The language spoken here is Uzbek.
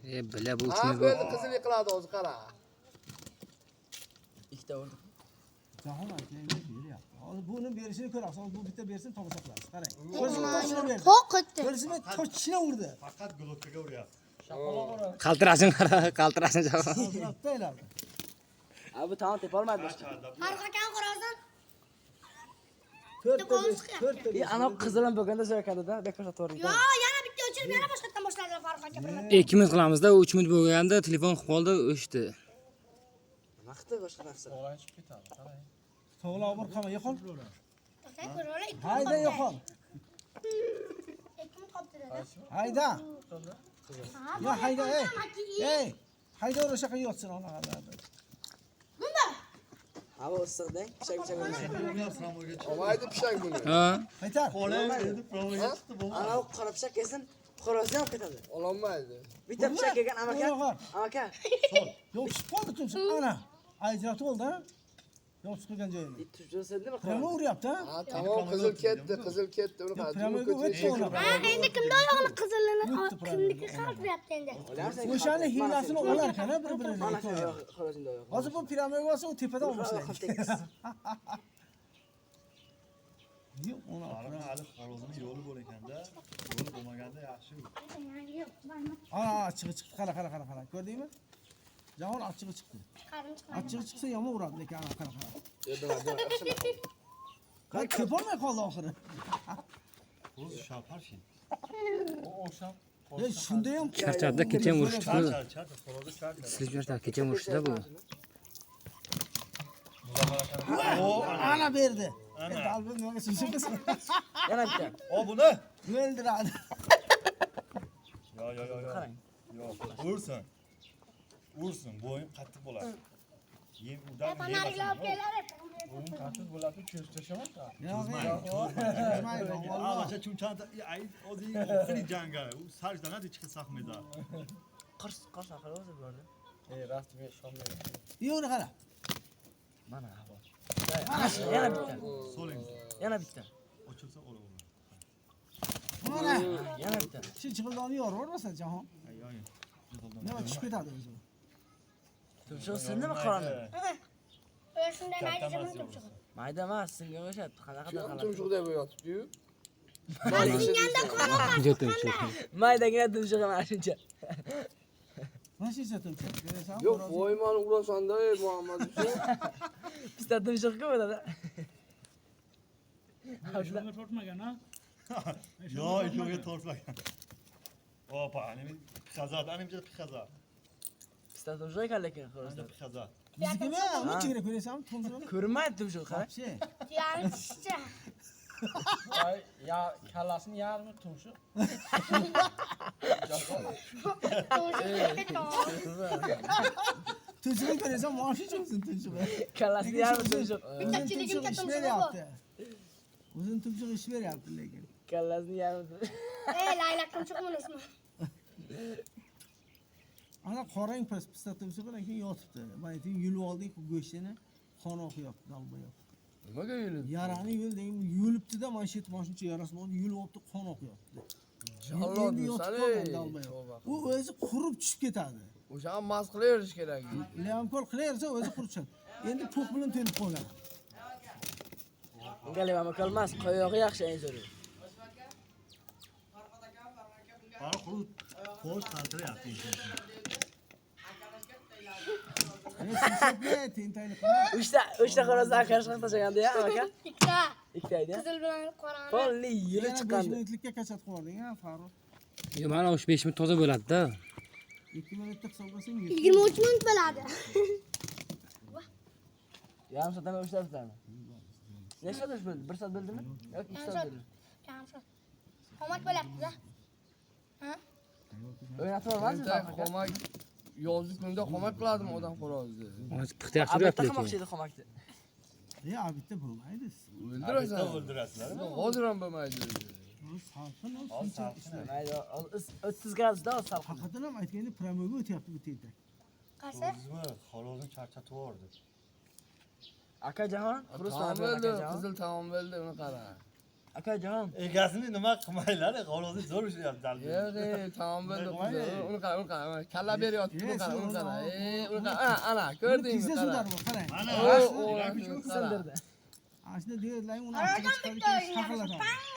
Bile bu Ha uchun böyle kızıl yıkıladı o'zi qara. Ikkita urdi. Jahon aytmaydi beryapti. Hozir buni berishini ko'rasiz. Bu bitta bersin tomosha qilasiz. Qarang. Ko'rsini toshini berdi. Qo'qitdi. Ko'rsini toshini urdi. Faqat gulotkaga uryapti. qaltirashin qara, qaltirashin javob. Hazratda eladi. Abi tamam tepolmadi. Har qachon qurasan? To'rtta Ana qizilim bo'lganda jo'rakadida bekor sotib Yo, yana bitta o'chirib yana boshqatdan boshladilar Farruh aka bilan. 2 minut qilamizda, 3 minut bo'lganda telefon qilib qoldi, o'chdi. vaqti boshqa narsa. To'g'loq bir qama yo'qol. Ko'rala Hayda yo'qol. 2 minut qoldi dedi. Hayda. Yo hayda ey. Ey. Hayda o'sha yoqqa yotsin ona. Bunda. Abi issiqdang, pishak Olmaydi pishak buni. Ha? Aytar. Ana u qora pishak kelsin, xo'rozdan olib ketadi. Ololmaydi. Bitta pishak kelgan amaka. Yo'q, chiqib qoldi tumsiq. Ana. Ajratib oldi, ha? Yo'q, chiqgan joyini. Tujjo'sildimi? Pramo uryapti, ha? Ha tamam qizil ketdi uni qara. Pramaga o'tdi ona. Ha, endi kimda oyog'ini qizilini, kimniki qaltiryapti endi. O'shani hiylasini olar ekan, bir-birini. Ana xo'rozingda oyoq. Hozir bu piramiga bo'lsa, u tepadan olmaslaydi. Yo'q, ona. Qarang, hali xorozning yo'li bor ekanda, yo'li bo'lmaganda yaxshi. Chiqdi. Qara. Ko'rdingmi? Jahon achchig'i chiqdi. Achchig'i chiqsa yomon uradi, lekin qara. Qara, tepolmay qoldi oxiri. O'z shaparshin. Shunda ham Charchadda kecha ham urishdi. Charcha, xorozda charcha. Silib yursa, kecha ham urishdi bu. ana berdi. Qalbim yo'q, sizsiz. Yana bitta. O buni. O'ldiradi. Yo. Qarang. Yo'q, ursin, bo'yin qattiq bo'ladi. Yem udan Panariga olib keladi. bo'yin qattiq bo'ladi, ko'z tashamasa. Yo'q. Avacha chunchanta ay o'zi oxiri janga, u sajdadan chiqib saqmaydi. Qars aqal o'zi bordi. Rasmiy shomlaydi. Yo'q, qara. Mana havo. Yana bitta. So'ling. Yana bitta. Ochilsa olaveradi. Mana. Yana bitta. Shu chiqildoni yorvormasa jahon. Yo'q. Nima tushib ketadi o'zi. Tujjo'sildimi qorani? Shunday mayda tumshuq. Mayda emas, singan o'sha qanaqa Tumshuq deb yotibdi-yu. Singanda qora Maydagina tumshuq emas shuncha. Mana shu tumshuq. Yo'q, voymani urasan-da, ey Muhammad Hussein. Bizda tumshuq-ku bo'ladi. Shunga tortmagan, ha? Yo'q, yo'q, tortmagan. Opa, animi pixazat, animcha pixazat. Bizda tumshuq ekan lekin xo'rozda. Pixazat. Biznikimi? Unchagina ko'rasanmi tumshuqni? Ko'rinmaydi tumshuq, qara. Вообще. Yani tushcha. Ya kallasini yarmi tumshuq. Tumshuqni ko'rasan, moshi cho'zsin tumshuqi. Kallasini yarmi tumshuq. Bittachiligim Tumshuq ish katta beryapti. O'zini tumshuq ish beryapti lekin. Kallasini yarmi. laylak tumshuqmi ismi? Ana qorang pista tumshug'i lekin yotibdi. Men ayting, yulib oldik go'shtini, qon oqyapti, dalboyoq. Nimaga yulib? Yarani yulding, yulibdi-da, mana shu yerda shuncha yarasi bor, yulib olibdi, qon oqyapti. Jallod Endi yotib qolgan dalboyoq. U o'zi qurib tushib ketadi. O'shani mas qilaverish kerak. Leampol qilaversa o'zi qurib tushadi. Endi po'q bilan to'lib qolgan. Unga levama qolmas, qo'yog'i yaxshi eng zo'ri. Qara qurut, qo'sh qaltiryapti. Uchta xo'rozdan qarshi tashlaganda-ya, aka. Ikkita edi. Qizil bilan qorani. Polni yili 5 chiqqandi. minutlikka kasat qilding, ha, Farruh. Yo, mana o'sha 5 minut toza bo'ladi-da. 2 minutda hisoblasang 23 minut bo'ladi. Yarim soatdan o'sha tutadi. Necha soat bo'ldi? 1 soat bo'ldimi? Yoki 2 soat bo'ldi? Qomat bo'lyapti-da. Ha? O'ynatib olmaysizmi? Xo'mak yozgi kunda xo'mak qiladimi odam xo'rozni? Hozir puxta yaxshi Albatta uryapti qamoqchi lekin. edi xo'makni. bitta bo'lmaydi. O'ldirasan. O'ldirasizlar. Hozir ham bo'lmaydi. Salqin, Mayda 30 gradusda salqin. haqiqatan ham aytganda promoga o'tyapti bu tentak. Qaysi? O'zimi xorozini charchatib yubordi. Aka jahon, Tamom bo'ldi, qizil tamom bo'ldi, uni qara. Akajon. Egasini nima qilmaylar, g'olozni zo'r ushlayapti dalda. Yo'q, tamom bo'ldi. Qo'ymay. Uni qara. Kalla beryapti. Uni qara. Uni qara. Ana, Buni ko'rdingmi? tezda Qara. sudar bu, qarang. Mana Sindirdi. Ana shunda deydilar, uni orqaga chiqarib keyin shaqillatadi.